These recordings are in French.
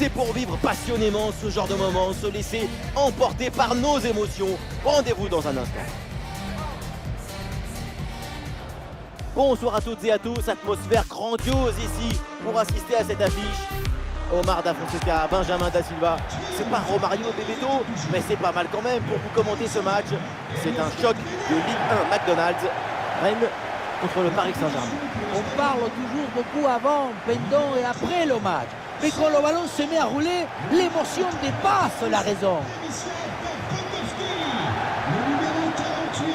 C'est pour vivre passionnément ce genre de moment, se laisser emporter par nos émotions. Rendez-vous dans un instant. Bonsoir à toutes et à tous, atmosphère grandiose ici pour assister à cette affiche. Omar Da Fonseca, Benjamin Da Silva, c'est pas Romario Bebeto, mais c'est pas mal quand même pour vous commenter ce match. C'est un choc de Ligue 1 McDonald's, Rennes contre le Paris Saint-Germain. On parle toujours beaucoup avant, pendant et après le match. Mais quand le ballon se met à rouler, l'émotion dépasse la raison. Le numéro 48,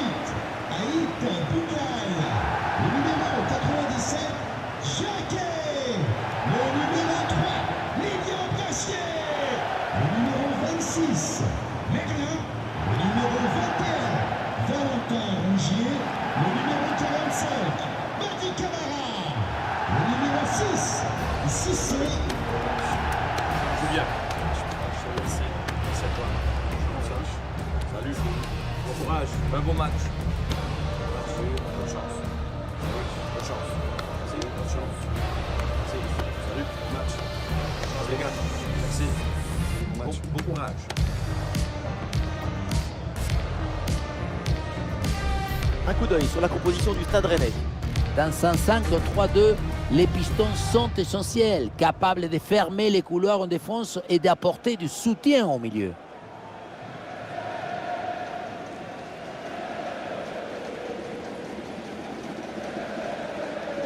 Aït Bougal. Le numéro 97, Jacquet. Le numéro 3, Lydian Brachier. Le numéro 26, Merlin. Le numéro 21, Valentin Rougier. Le numéro 45, Mardi Camara. Le numéro 6, Cissé. Julien, je te remercie. Merci à toi. Salut. Bon courage. Un bon match. Merci. Bonne chance. Bonne chance. Merci. Bonne chance. Merci. Salut. Bon match. Chance les gars. Merci. Bon courage. Un coup d'œil sur la composition du Stade Rennais. Dans un 5-3-2, les pistons sont essentiels, capables de fermer les couloirs en défense et d'apporter du soutien au milieu.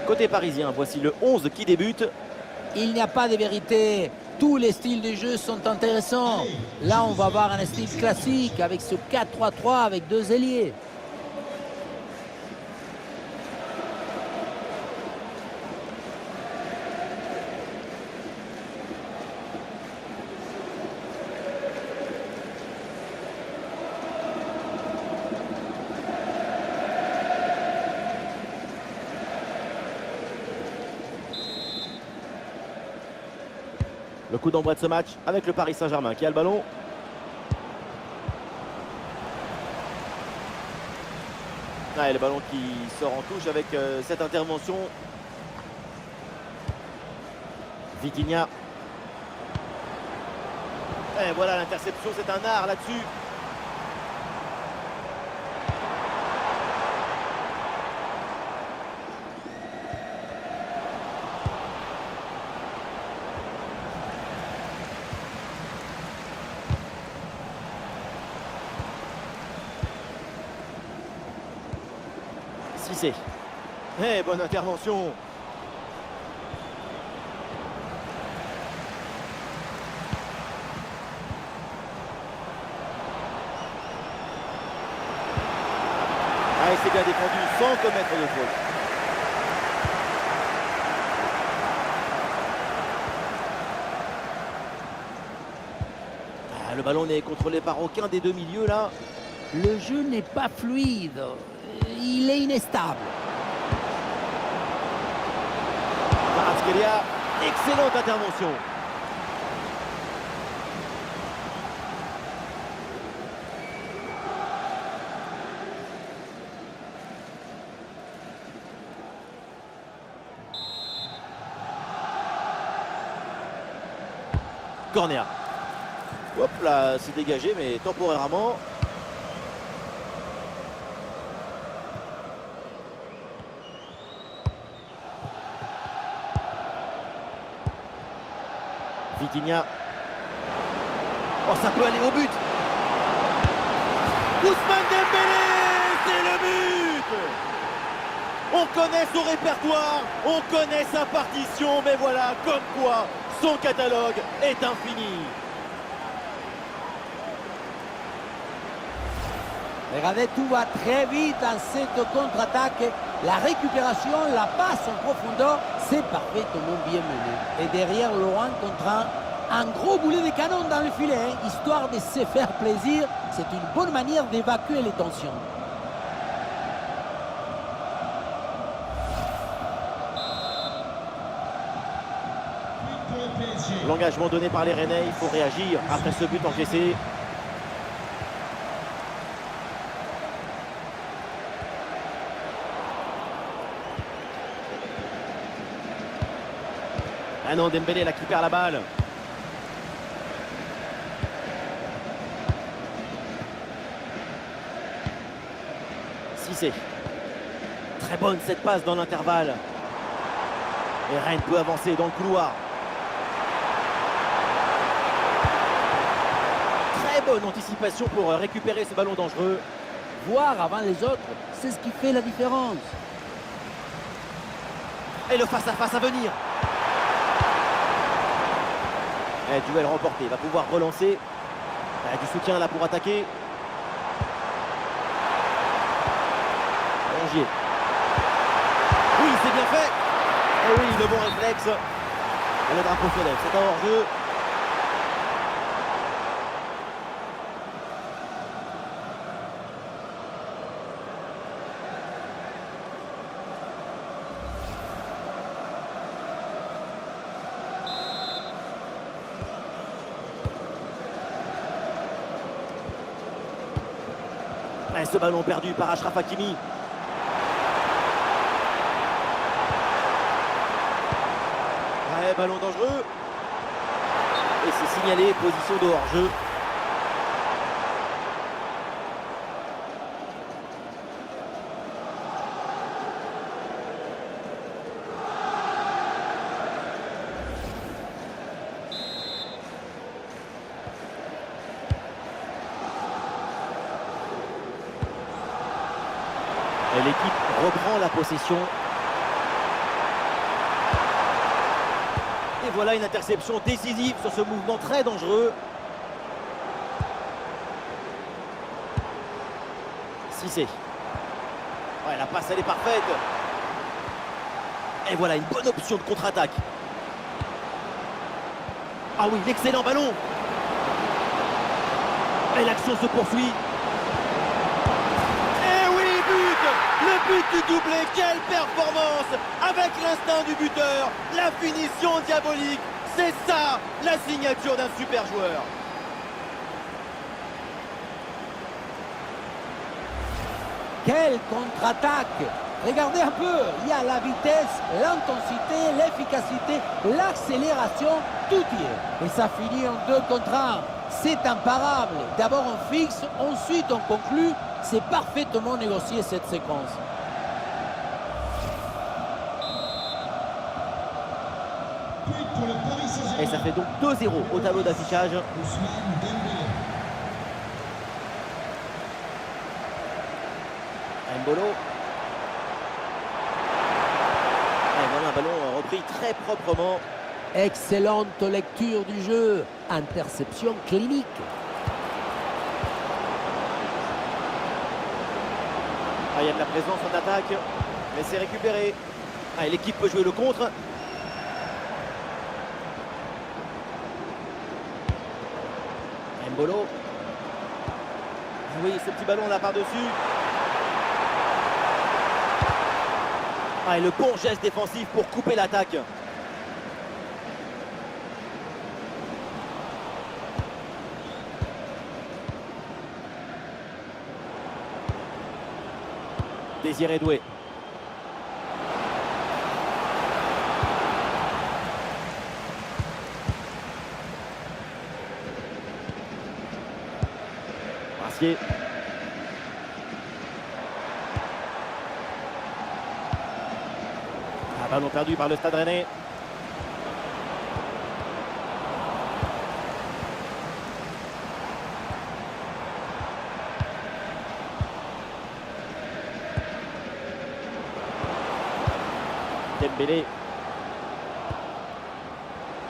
Côté parisien, voici le 11 qui débute. Il n'y a pas de vérité. Tous les styles de jeu sont intéressants. Là, on va voir un style classique avec ce 4-3-3 avec deux ailiers. Le coup d'envoi de ce match avec le Paris Saint-Germain qui a le ballon. Et le ballon qui sort en touche avec cette intervention. Vitinha. Et voilà l'interception, c'est un art là-dessus. Cissé. Eh, bonne intervention. Ah, et c'est bien défendu sans commettre de faute. Ah, le ballon n'est contrôlé par aucun des deux milieux là. Le jeu n'est pas fluide. Il est inestable. Kvaratskhelia, excellente intervention. Corner. Hop là, c'est dégagé mais temporairement. Vitinha. Oh, ça peut aller au but. Ousmane Dembélé, c'est le but. On connaît son répertoire, on connaît sa partition, mais voilà, comme quoi, son catalogue est infini. Regardez, tout va très vite dans cette contre-attaque. La récupération, la passe en profondeur, c'est parfaitement bien mené. Et derrière, Laurent contre un gros boulet de canon dans le filet, hein, histoire de se faire plaisir. C'est une bonne manière d'évacuer les tensions. L'engagement donné par les Rennais, il faut réagir après ce but encaissé. Ah non, Dembélé là qui perd la balle. Cissé. Très bonne cette passe dans l'intervalle. Et Rennes peut avancer dans le couloir. Très bonne anticipation pour récupérer ce ballon dangereux. Voir avant les autres, c'est ce qui fait la différence. Et le face-à-face à venir. Et duel remporté, il va pouvoir relancer. Du soutien là pour attaquer. Rongier. Oui, c'est bien fait. Et oui, le bon réflexe. Et le drapeau se lève, c'est un hors-jeu. Et ce ballon perdu par Achraf Hakimi. Ouais, ballon dangereux. Et c'est signalé, position de hors-jeu. Et l'équipe reprend la possession. Et voilà une interception décisive sur ce mouvement très dangereux. Cissé. Ouais, la passe elle est parfaite. Et voilà une bonne option de contre-attaque. Ah oui, l'excellent ballon. Et l'action se poursuit. Le but du doublé, quelle performance! Avec l'instinct du buteur, la finition diabolique, c'est ça la signature d'un super joueur. Quelle contre-attaque! Regardez un peu, il y a la vitesse, l'intensité, l'efficacité, l'accélération, tout y est. Et ça finit en 2 contre 1. C'est imparable. D'abord on fixe, ensuite on conclut. C'est parfaitement négocié cette séquence. Pour le Paris Saint-Germain. Et ça fait donc 2-0 au tableau d'affichage. Ousmane Dembélé. Mbolo. Et voilà un ballon repris très proprement. Excellente lecture du jeu. Interception clinique. Ah, il y a de la présence en attaque, mais c'est récupéré. Ah, et l'équipe peut jouer le contre. Mbolo. Oui, ce petit ballon là par-dessus. Ah, et le bon geste défensif pour couper l'attaque. Désiré Doué. Brassier. Ballon perdu par le Stade Rennais. Dembélé.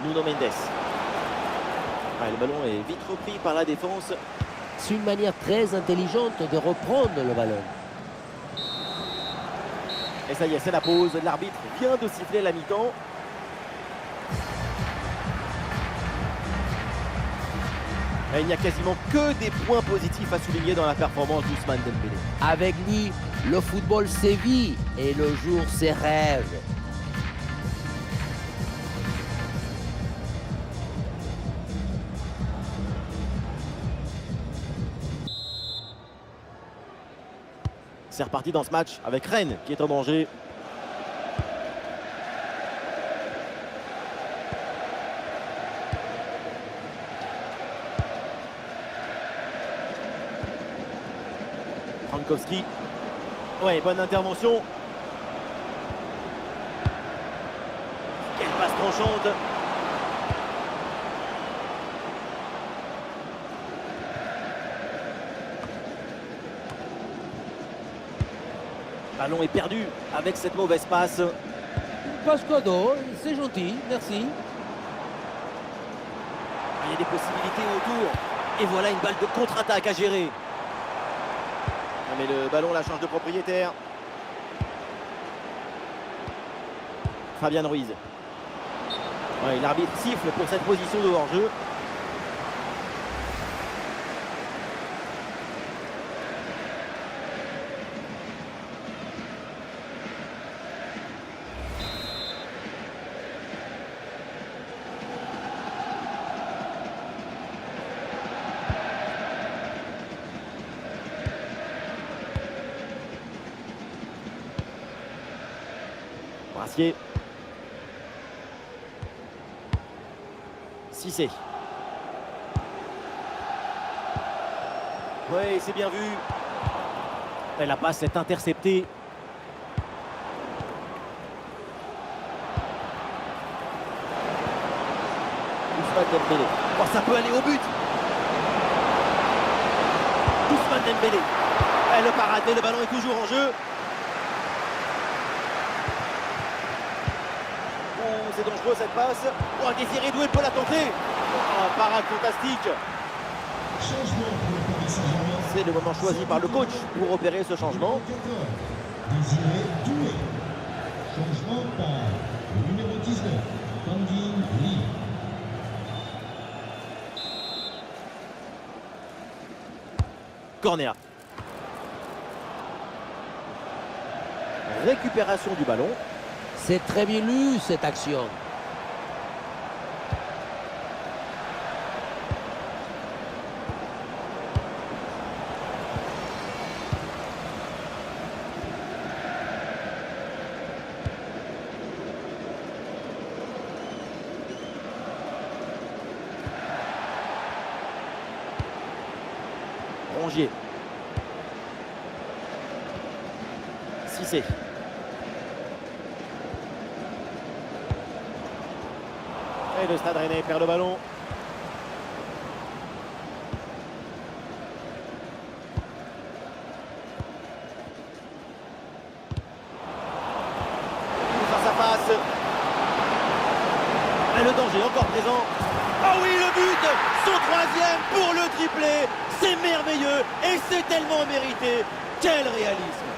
Nuno Mendes. Le ballon est vite repris par la défense. C'est une manière très intelligente de reprendre le ballon. Et ça y est, c'est la pause. L'arbitre vient de siffler la mi-temps. Et il n'y a quasiment que des points positifs à souligner dans la performance d'Ousmane Dembélé. Avec lui, le football sévit et le jour ses rêves. C'est reparti dans ce match avec Rennes qui est en danger. Frankowski. Ouais, bonne intervention. Quelle passe tranchante. Ballon est perdu avec cette mauvaise passe. Passe cadeau, c'est gentil, merci. Il y a des possibilités autour. Et voilà une balle de contre-attaque à gérer. Ah, mais le ballon la change de propriétaire. Fabian Ruiz. Ouais, l'arbitre siffle pour cette position de hors-jeu. Brassier. Cissé. Oui, c'est bien vu. Et la passe est interceptée. Ousmane Dembélé. Oh, ça peut aller au but. Ousmane Dembélé. Et le paradé, le ballon est toujours en jeu. C'est dangereux cette passe. Oh, Désiré Doué peut la tenter. Oh, parade fantastique. Changement pour le Paris Saint-Germain. C'est le moment choisi par le coach pour opérer ce changement. Désiré Doué. Changement par le numéro 19, Tanguy Lee. Corner. Récupération du ballon. C'est très bien lu cette action. Rongier. Cissé. Et le Stade Rennais perd le ballon. Face à face. Et le danger encore présent. Ah oui, le but, son troisième pour le triplé. C'est merveilleux et c'est tellement mérité. Quel réalisme.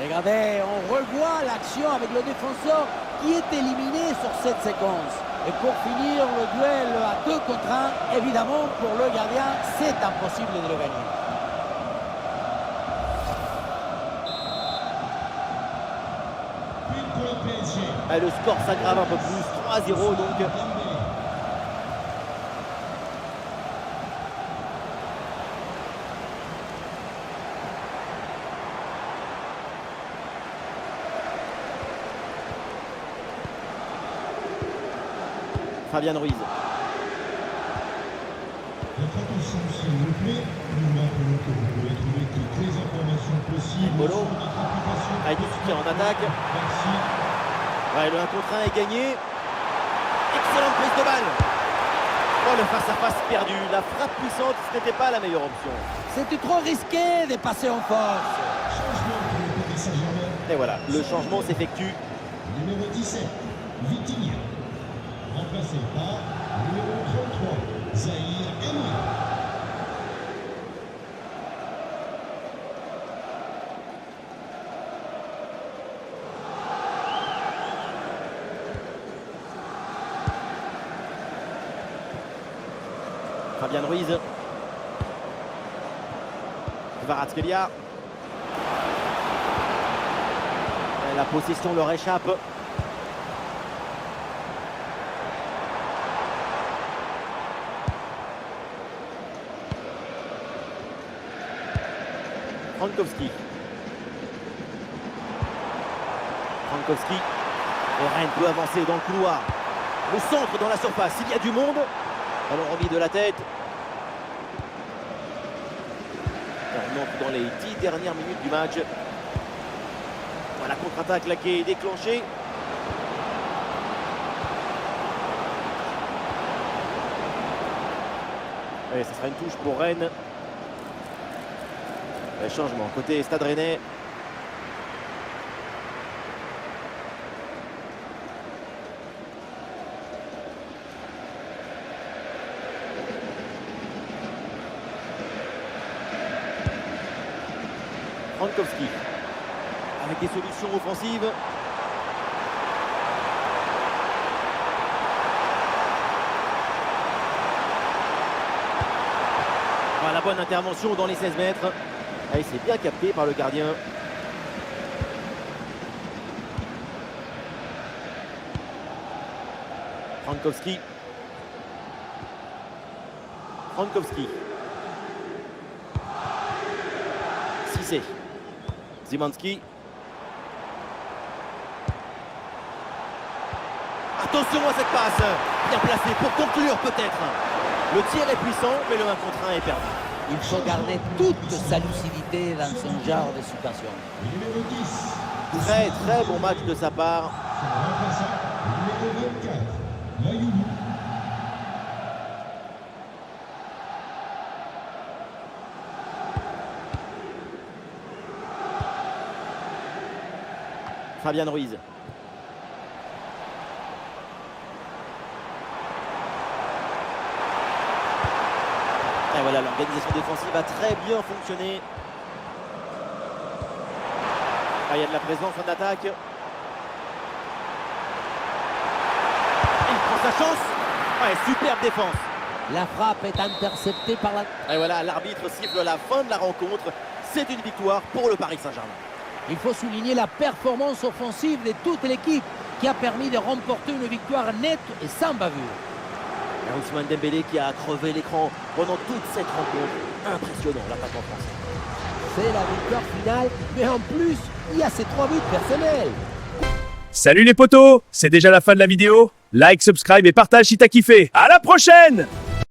Regardez, on revoit l'action avec le défenseur qui est éliminé sur cette séquence. Et pour finir le duel à 2 contre 1, évidemment pour le gardien, c'est impossible de le gagner. But pour le PSG. Et le score s'aggrave un peu plus, 3-0 donc. Dembélé. Fabian Ruiz. Votre attention s'il vous plaît, nous rappelons que vous pouvez trouver toutes les informations possibles Mbolo. sur notre application. Avec du soutien en attaque. Merci. Ouais, le 1 contre 1 est gagné. Excellente prise de balle. Oh, le face-à-face perdu. La frappe puissante, ce n'était pas la meilleure option. C'était trop risqué de passer en force. Changement pour le Paris Saint-Germain. Et voilà, le changement s'effectue. Numéro 17, Vitinha. Remplacé par numéro 33, Zahir Emery. Fabian Ruiz. Kvaratskhelia. Et la possession leur échappe. Frankowski. Frankowski. Et Rennes peut avancer dans le couloir. Le centre dans la surface. Il y a du monde. Ballon remis de la tête. On entre dans les 10 dernières minutes du match. Voilà, contre-attaque là qui est déclenchée. Et ça sera une touche pour Rennes. Changement côté Stade Rennais. Frankowski avec des solutions offensives. Voilà, la bonne intervention dans les 16 mètres. Et c'est bien capté par le gardien. Frankowski. Cissé. Zimanski. Attention à cette passe. Bien placée pour conclure peut-être. Le tir est puissant, mais le 1 contre 1 est perdu. Il faut garder toute sa lucidité dans son genre de situation. Le numéro 10. Très bon match de sa part. Son remplaçant, le numéro 24. Mayoulou. Fabian Ruiz. Et voilà, l'organisation défensive a très bien fonctionné. Ah, il y a de la présence en attaque. Il prend sa chance. Ouais, superbe défense. La frappe est interceptée par la... Et voilà, l'arbitre siffle la fin de la rencontre. C'est une victoire pour le Paris Saint-Germain. Il faut souligner la performance offensive de toute l'équipe qui a permis de remporter une victoire nette et sans bavure. Ousmane Dembélé qui a crevé l'écran pendant toute cette rencontre. Impressionnant l'attaquant français. C'est la victoire finale, mais en plus, il y a ces 3 buts personnels. Salut les potos, c'est déjà la fin de la vidéo. Like, subscribe et partage si t'as kiffé. À la prochaine!